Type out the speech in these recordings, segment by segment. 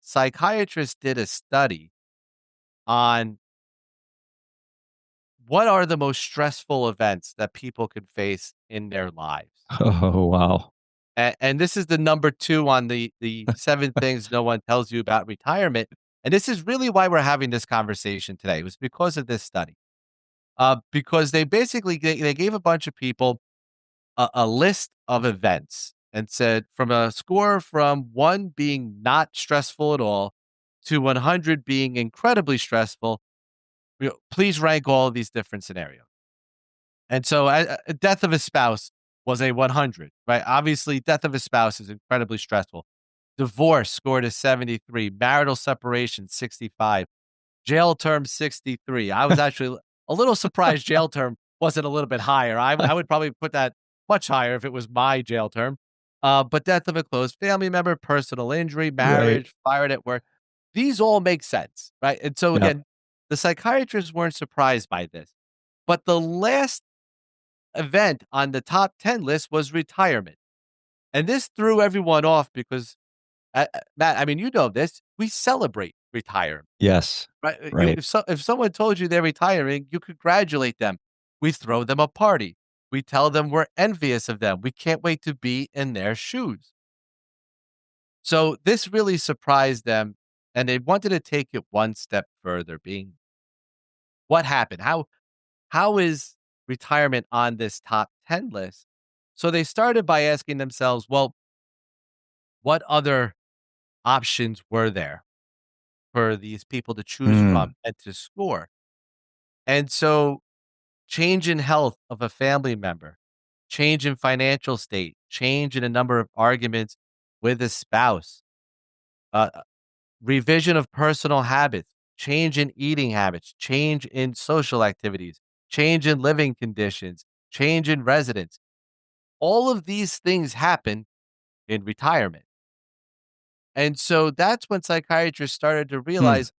psychiatrists did a study on what are the most stressful events that people could face in their lives. Oh, wow. And this is the number 2 on the 7 things no one tells you about retirement, and this is really why we're having this conversation today. It was because of this study. Because they basically they gave a bunch of people a list of events and said from a score from 1 being not stressful at all to 100 being incredibly stressful, please rank all of these different scenarios. And so, a death of a spouse was a 100, right? Obviously, death of a spouse is incredibly stressful. Divorce scored a 73, marital separation 65, jail term 63. I was actually a little surprised jail term wasn't a little bit higher. I would probably put that much higher if it was my jail term. But death of a close family member, personal injury, Right. marriage, fired at work, these all make sense, right? And so Yeah. again, the psychiatrists weren't surprised by this. But the last event on the top 10 list was retirement. And this threw everyone off because, Matt, I mean, you know this, we celebrate retirement, Yes. right? Right. If someone told you they're retiring, you congratulate them. We throw them a party. We tell them we're envious of them. We can't wait to be in their shoes. So this really surprised them, and they wanted to take it one step further, being what happened? How is retirement on this top 10 list? So they started by asking themselves, well, what other options were there for these people to choose from Mm. and to score? And so change in health of a family member, change in financial state, change in a number of arguments with a spouse, uh, revision of personal habits, change in eating habits, change in social activities, change in living conditions, change in residence. All of these things happen in retirement. And so that's when psychiatrists started to Mm. realize,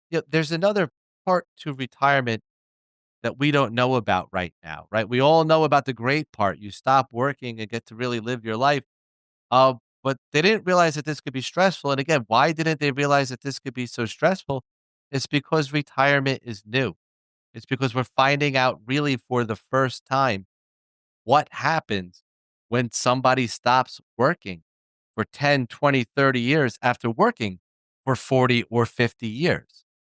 there's another part to retirement that we don't know about right now, right? We all know about the great part. You stop working and get to really live your life. But they didn't realize that this could be stressful. And again, why didn't they realize that this could be so stressful? It's because retirement is new. It's because we're finding out really for the first time what happens when somebody stops working for 10, 20, 30 years after working for 40 or 50 years.